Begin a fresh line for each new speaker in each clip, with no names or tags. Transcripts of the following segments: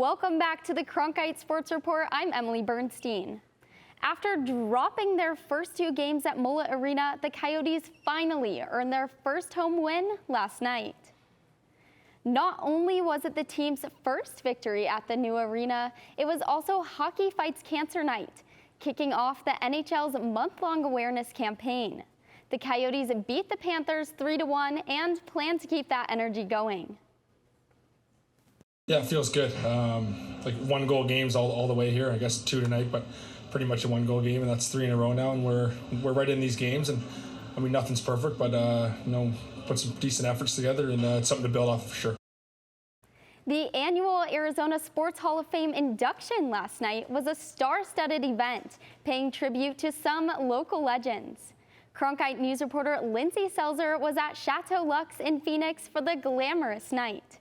Welcome back to the Cronkite Sports Report. I'm Emily Bernstein. After dropping their first two games at Mullet Arena, the Coyotes finally earned their first home win last night. Not only was it the team's first victory at the new arena, it was also Hockey Fights Cancer Night, kicking off the NHL's month-long awareness campaign. The Coyotes beat the Panthers 3-1 and plan to keep that energy going.
Yeah, it feels good. Like 1-goal games all the way here. I guess 2 tonight, but pretty much a 1-goal game, and that's 3 in a row now. And we're right in these games. And I mean, nothing's perfect, but put some decent efforts together, and it's something to build off for sure.
The annual Arizona Sports Hall of Fame induction last night was a star-studded event, paying tribute to some local legends. Cronkite News reporter Lindsay Selzer was at Chateau Lux in Phoenix for the glamorous night.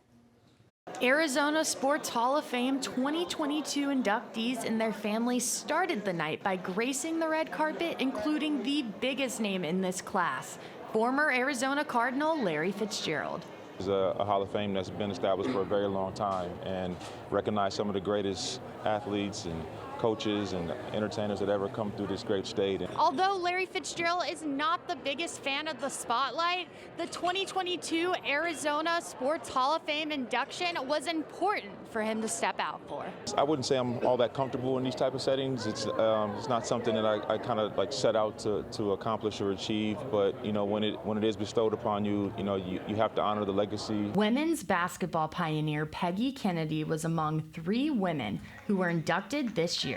Arizona Sports Hall of Fame 2022 inductees and their families started the night by gracing the red carpet, including the biggest name in this class, former Arizona Cardinal Larry Fitzgerald.
It's a Hall of Fame that's been established for a very long time and recognize some of the greatest athletes and coaches and entertainers that ever come through this great state.
Although Larry Fitzgerald is not the biggest fan of the spotlight, the 2022 Arizona Sports Hall of Fame induction was important for him to step out for.
I wouldn't say I'm all that comfortable in these type of settings. It's not something that I kind of like set out to accomplish or achieve, but when it is bestowed upon you, you have to honor the legacy.
Women's basketball pioneer Peggy Kennedy was among 3 women who were inducted this year.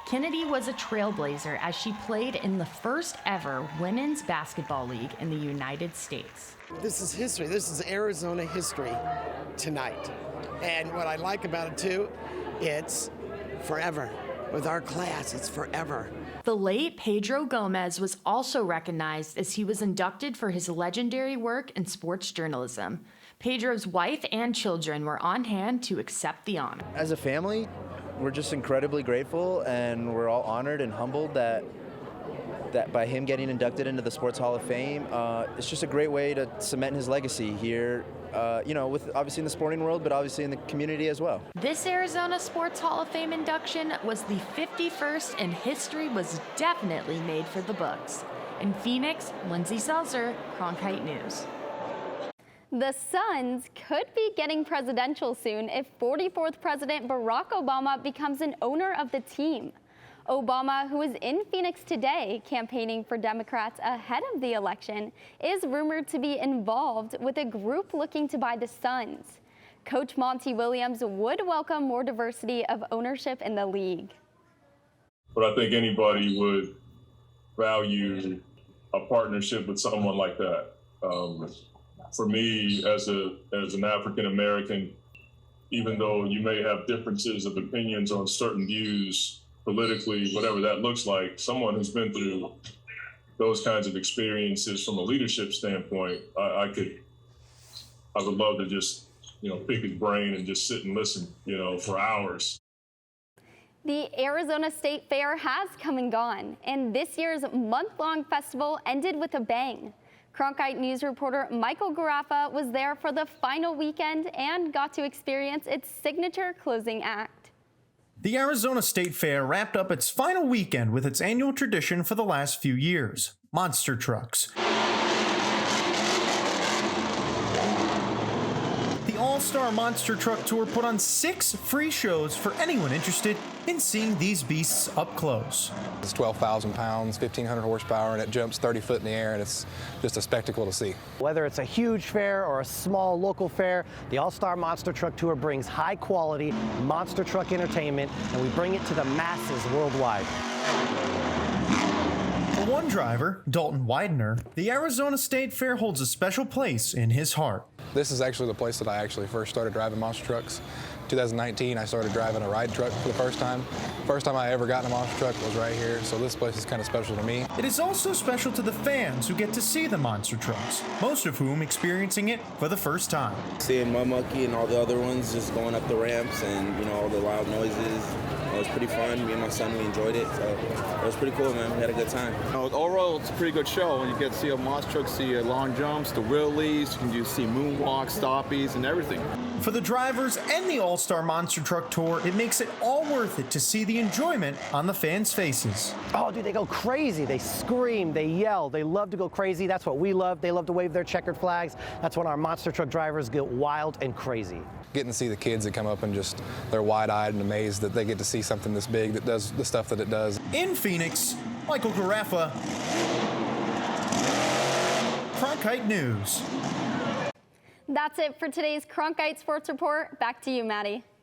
Kennedy was a trailblazer as she played in the first ever women's basketball league in the United States.
This is history. This is Arizona history tonight. And what I like about it too, it's forever. With our class, it's forever.
The late Pedro Gomez was also recognized as he was inducted for his legendary work in sports journalism. Pedro's wife and children were on hand to accept the honor.
As a family, we're just incredibly grateful, and we're all honored and humbled that by him getting inducted into the Sports Hall of Fame, it's just a great way to cement his legacy here, with obviously in the sporting world, but obviously in the community as well.
This Arizona Sports Hall of Fame induction was the 51st, and history was definitely made for the books. In Phoenix, Lindsay Selzer, Cronkite News.
The Suns could be getting presidential soon if 44th President Barack Obama becomes an owner of the team. Obama, who is in Phoenix today campaigning for Democrats ahead of the election, is rumored to be involved with a group looking to buy the Suns. Coach Monty Williams would welcome more diversity of ownership in the league.
But I think anybody would value a partnership with someone like that. For me, as an African American, even though you may have differences of opinions on certain views politically, whatever that looks like, someone who's been through those kinds of experiences from a leadership standpoint, I would love to just, pick his brain and just sit and listen, for hours.
The Arizona State Fair has come and gone, and this year's month-long festival ended with a bang. Cronkite News reporter Michael Garaffa was there for the final weekend and got to experience its signature closing act.
The Arizona State Fair wrapped up its final weekend with its annual tradition for the last few years, monster trucks. The All-Star Monster Truck Tour put on 6 free shows for anyone interested in seeing these beasts up close.
It's 12,000 pounds, 1,500 horsepower, and it jumps 30 foot in the air, and it's just a spectacle to see.
Whether it's a huge fair or a small local fair, the All-Star Monster Truck Tour brings high-quality monster truck entertainment, and we bring it to the masses worldwide.
For one driver, Dalton Widener, the Arizona State Fair holds a special place in his heart.
This is actually the place that I actually first started driving monster trucks. 2019, I started driving a ride truck for the first time. First time I ever got in a monster truck was right here, so this place is kind of special to me.
It is also special to the fans who get to see the monster trucks, most of whom experiencing it for the first time.
Seeing Mud Monkey and all the other ones just going up the ramps and, all the loud noises, was pretty fun. Me and my son, we enjoyed it. So it was pretty cool, man. We had a good time.
Overall, it's a pretty good show. You get to see a monster truck, see long jumps, the wheelies, you can do see moonwalks, stoppies, and everything.
For the drivers and the All-Star Monster Truck Tour, it makes it all worth it to see the enjoyment on the fans' faces.
Oh, dude, they go crazy. They scream, they yell, they love to go crazy. That's what we love. They love to wave their checkered flags. That's when our monster truck drivers get wild and crazy.
Getting to see the kids that come up and just, they're wide-eyed and amazed that they get to see something this big that does the stuff that it does.
In Phoenix, Michael Garaffa, Cronkite News.
That's it for today's Cronkite Sports Report. Back to you, Maddie.